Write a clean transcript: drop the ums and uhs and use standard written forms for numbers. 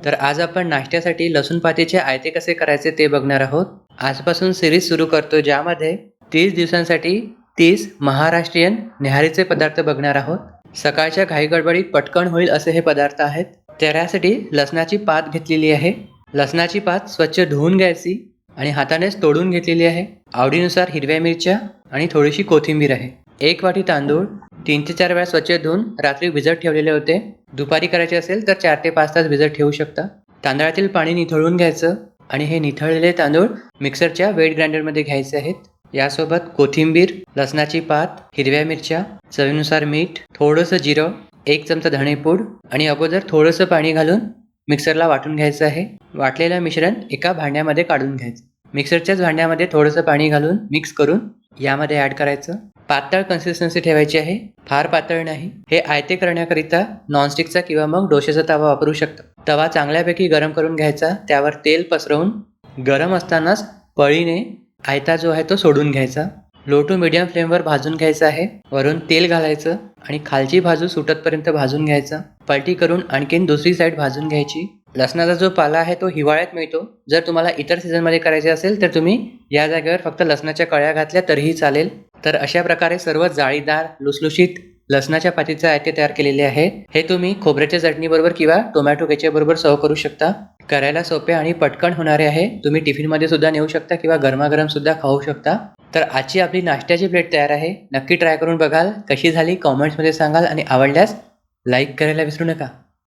तर आज आपण नाश्त्यासाठी लसूण पातीचे आयते कसे करायचे ते बघणार आहोत. आजपासून सिरीज सुरू करतो ज्यामध्ये 30 दिवसांसाठी 30 महाराष्ट्रीयन न्याहारीचे पदार्थ बघणार आहोत. सकाळच्या घाईगडबडीत पटकन होईल असे हे पदार्थ आहेत. त्यासाठी लसणाची पात घेतलेली आहे. लसणाची पात स्वच्छ धुवून घ्यायची आणि हातानेच तोडून घेतलेली आहे. आवडीनुसार हिरव्या मिरच्या आणि थोडीशी कोथिंबीर आहे. 1 वाटी तांदूळ 3 ते 4 वेळा स्वच्छ धुवून रात्री भिजत ठेवलेले होते. दुपारी करायचे असेल तर 4 ते 5 तास भिजत ठेवू शकता. तांदळातील पाणी निथळून घ्यायचं आणि हे निथळलेले तांदूळ मिक्सरच्या वेट ग्राइंडरमध्ये घ्यायचे आहेत. यासोबत कोथिंबीर, लसणाची पात, हिरव्या मिरच्या, चवीनुसार मीठ, थोडंसं जिरं, 1 चमचा धणेपूड आणि अगोदर थोडंसं पाणी घालून मिक्सरला वाटून घ्यायचं आहे. वाटलेलं मिश्रण एका भांड्यामध्ये काढून घ्यायचं. मिक्सरच्याच भांड्यामध्ये थोडंसं पाणी घालून मिक्स करून यामध्ये ॲड करायचं. पातळ कन्सिस्टन्सी ठेवायची आहे, फार पातळ नाही. हे आयते करण्याकरिता नॉनस्टिकचा किंवा मग डोशाचा तवा वापरू शकता. तवा चांगल्यापैकी गरम करून घ्यायचा. त्यावर तेल पसरवून गरम असतानाच पळीने आयता जो आहे तो सोडून घ्यायचा. लो टू मिडियम फ्लेमवर भाजून घ्यायचं आहे. वरून तेल घालायचं आणि खालची बाजू सुटतपर्यंत भाजून घ्यायचं. पलटी करून आणखीन दुसरी साईड भाजून घ्यायची. लसणाचा जो पाला आहे तो हिवाळ्यात मिळतो. जर तुम्हाला इतर सीझनमध्ये करायचे असेल तर तुम्ही या जागेवर फक्त लसणाच्या कळ्या घातल्या तरीही चालेल. तर अशा प्रकारे सर्व जाळीदार लुसलुशीत लसणाच्या पातीचे आयते तयार केलेले आहे. हे तुम्ही खोबऱ्याच्या चटणीबरोबर किंवा टोमॅटो केचपबरोबर सर्व करू शकता. करायला सोपे आणि पटकन होणारे आहे. तुम्ही टिफिनमध्ये सुद्धा नेऊ शकता किंवा गरमागरम सुद्धा खाऊ शकता. तर आजची आपली नाश्त्याची प्लेट तयार आहे. नक्की ट्राय करून बघाल. कशी झाली कॉमेंट्समध्ये सांगाल आणि आवडल्यास लाईक करायला विसरू नका.